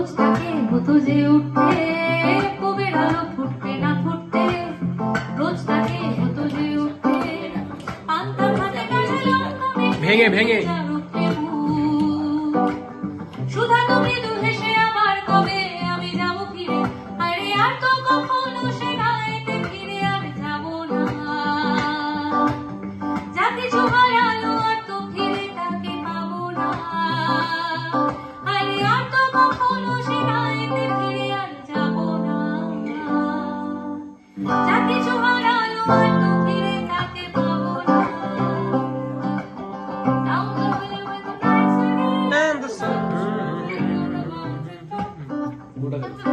রোজ তাকে হতো যে উঠতে, কবের আলো ফুটতে না ফুটতে, রোজ তাকে হতো যে উঠতে, পান্তা ভাতে কাঁচা লঙ্কা ভেঙে ভেঙে সুধা তুমি দু হেসে আবার কবে আমি যাবো ফিরে, আরে আর তো কখনো সে গায়েতে ফিরে আর যাবো না, যা কিছু হারালো আর তো ফিরে তাকে পাবো না, আরে আর তো কখনো সে গায়েতে ফিরে আর যাবো না, যা কিছু হারালো আর তো ফিরে তাকে পাবো না। Down the way with the nice and the sun. and